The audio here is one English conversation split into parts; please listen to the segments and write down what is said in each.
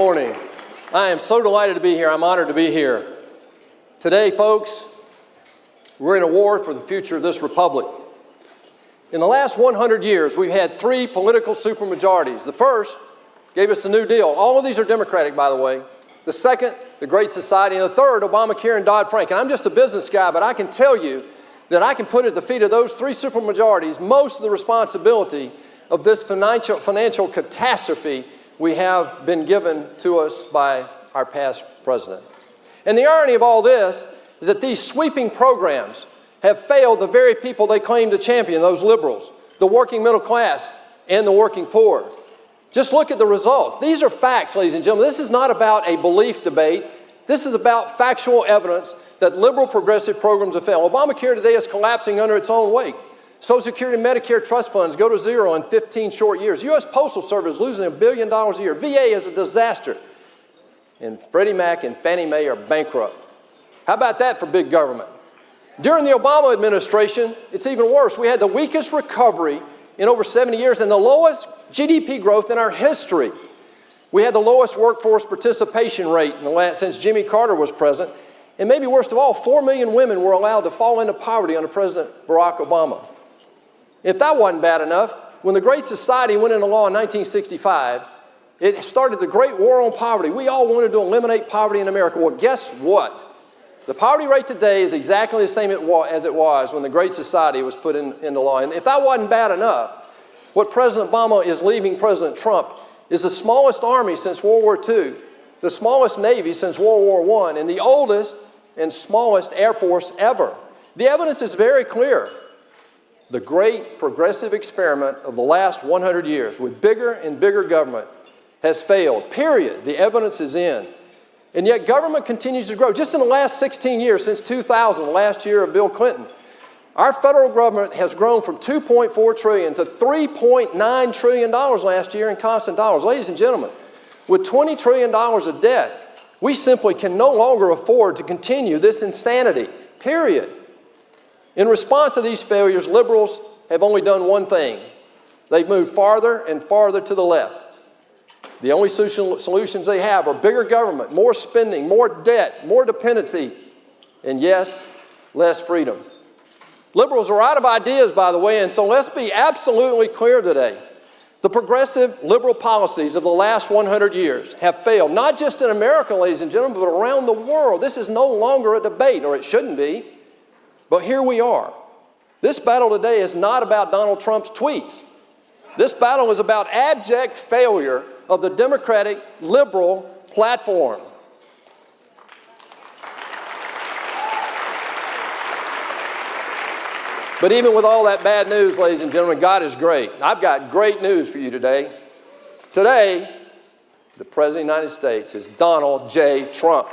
Morning. I am so delighted to be here. I'm honored to be here. Today, folks, we're in a war for the future of this republic. In the last 100 years, we've had three political supermajorities. The first gave us the New Deal. All of these are Democratic, by the way. The second, the Great Society. And the third, Obamacare and Dodd-Frank. And I'm just a business guy, but I can tell you that I can put at the feet of those three supermajorities most of the responsibility of this financial catastrophe we have been given to us by our past president. And the irony of all this is that these sweeping programs have failed the very people they claim to champion, those liberals, the working middle class, and the working poor. Just look at the results. These are facts, ladies and gentlemen. This is not about a belief debate. This is about factual evidence that liberal progressive programs have failed. Obamacare today is collapsing under its own weight. Social Security and Medicare trust funds go to zero in 15 short years. U.S. Postal Service losing $1 billion a year. VA is a disaster. And Freddie Mac and Fannie Mae are bankrupt. How about that for big government? During the Obama administration, it's even worse. We had the weakest recovery in over 70 years and the lowest GDP growth in our history. We had the lowest workforce participation rate since Jimmy Carter was president. And maybe worst of all, 4 million women were allowed to fall into poverty under President Barack Obama. If that wasn't bad enough, when the Great Society went into law in 1965, it started the Great War on Poverty. We all wanted to eliminate poverty in America. Well, guess what? The poverty rate today is exactly the same as it was when the Great Society was put into law. And if that wasn't bad enough, what President Obama is leaving President Trump is the smallest army since World War II, the smallest Navy since World War I, and the oldest and smallest Air Force ever. The evidence is very clear. The great progressive experiment of the last 100 years with bigger and bigger government has failed, period. The evidence is in. And yet government continues to grow. Just in the last 16 years, since 2000, the last year of Bill Clinton, our federal government has grown from $2.4 trillion to $3.9 trillion last year in constant dollars. Ladies and gentlemen, with $20 trillion of debt, we simply can no longer afford to continue this insanity, period. In response to these failures, liberals have only done one thing. They've moved farther and farther to the left. The only solutions they have are bigger government, more spending, more debt, more dependency, and yes, less freedom. Liberals are out of ideas, by the way, and so let's be absolutely clear today. The progressive liberal policies of the last 100 years have failed, not just in America, ladies and gentlemen, but around the world. This is no longer a debate, or it shouldn't be. But here we are. This battle today is not about Donald Trump's tweets. This battle is about abject failure of the Democratic liberal platform. But even with all that bad news, ladies and gentlemen, God is great. I've got great news for you today. Today, the President of the United States is Donald J. Trump.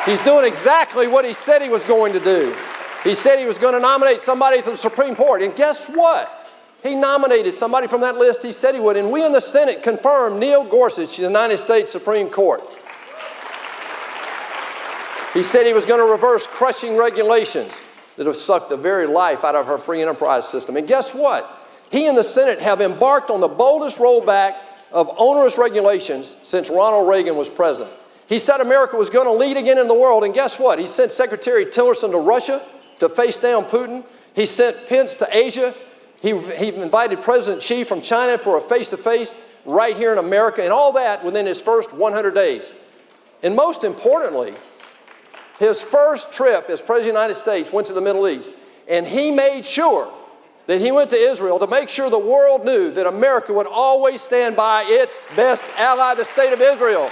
He's doing exactly what he said he was going to do. He said he was going to nominate somebody for the Supreme Court. And guess what? He nominated somebody from that list he said he would. And we in the Senate confirmed Neil Gorsuch to the United States Supreme Court. He said he was going to reverse crushing regulations that have sucked the very life out of our free enterprise system. And guess what? He and the Senate have embarked on the boldest rollback of onerous regulations since Ronald Reagan was president. He said America was going to lead again in the world, and guess what? He sent Secretary Tillerson to Russia to face down Putin. He sent Pence to Asia. He invited President Xi from China for a face-to-face right here in America, and all that within his first 100 days. And most importantly, his first trip as President of the United States went to the Middle East, and he made sure that he went to Israel to make sure the world knew that America would always stand by its best ally, the state of Israel.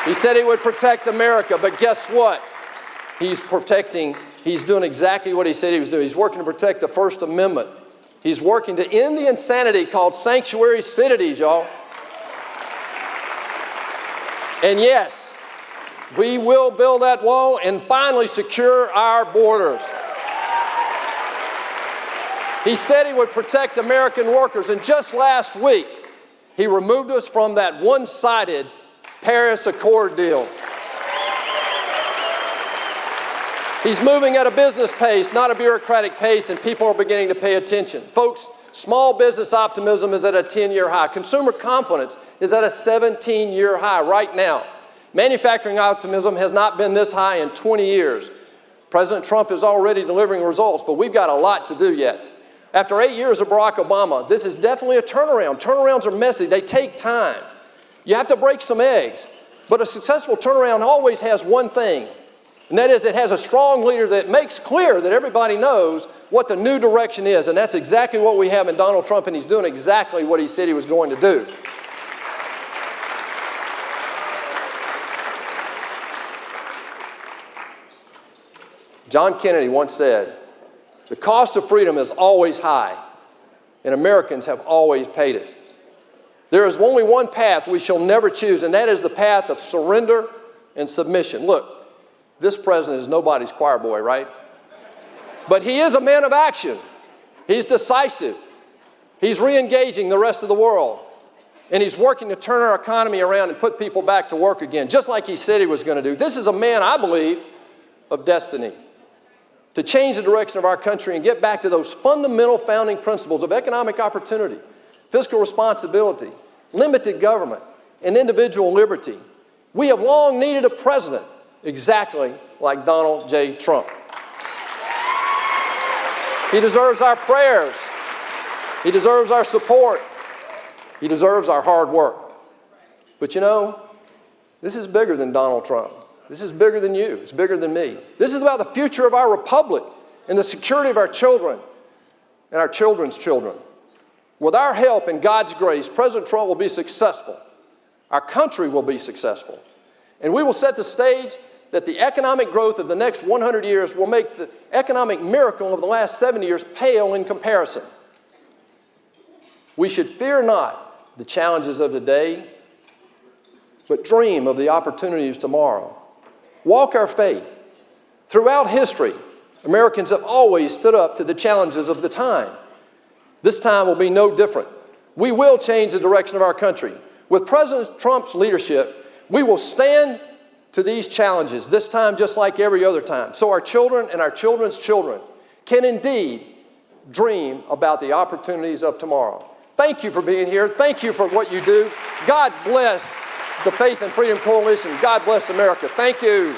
He said he would protect America, but guess what? He's doing exactly what he said he was doing. He's working to protect the First Amendment. He's working to end the insanity called sanctuary cities, y'all. And yes, we will build that wall and finally secure our borders. He said he would protect American workers, and just last week, he removed us from that one-sided Paris Accord deal. He's moving at a business pace, not a bureaucratic pace, and people are beginning to pay attention. Folks, Small business optimism is at a 10-year high. Consumer confidence is at a 17-year high right now. Manufacturing optimism has not been this high in 20 years. President Trump is already delivering results, but we've got a lot to do yet. After 8 years of Barack Obama, this is definitely a turnaround. Turnarounds are messy. They take time. You have to break some eggs. But a successful turnaround always has one thing, and that is it has a strong leader that makes clear that everybody knows what the new direction is, and that's exactly what we have in Donald Trump, and he's doing exactly what he said he was going to do. John Kennedy once said, "The cost of freedom is always high, and Americans have always paid it. There is only one path we shall never choose, and that is the path of surrender and submission." Look, this president is nobody's choir boy, right? But he is a man of action. He's decisive. He's re-engaging the rest of the world. And he's working to turn our economy around and put people back to work again, just like he said he was going to do. This is a man, I believe, of destiny, to change the direction of our country and get back to those fundamental founding principles of economic opportunity, fiscal responsibility, limited government, and individual liberty. We have long needed a president exactly like Donald J. Trump. He deserves our prayers. He deserves our support. He deserves our hard work. But you know, this is bigger than Donald Trump. This is bigger than you. It's bigger than me. This is about the future of our republic and the security of our children and our children's children. With our help and God's grace, President Trump will be successful. Our country will be successful. And we will set the stage that the economic growth of the next 100 years will make the economic miracle of the last 70 years pale in comparison. We should fear not the challenges of today, but dream of the opportunities tomorrow. Walk our faith. Throughout history, Americans have always stood up to the challenges of the time. This time will be no different. We will change the direction of our country. With President Trump's leadership, we will stand to these challenges, this time just like every other time, so our children and our children's children can indeed dream about the opportunities of tomorrow. Thank you for being here. Thank you for what you do. God bless the Faith and Freedom Coalition. God bless America. Thank you.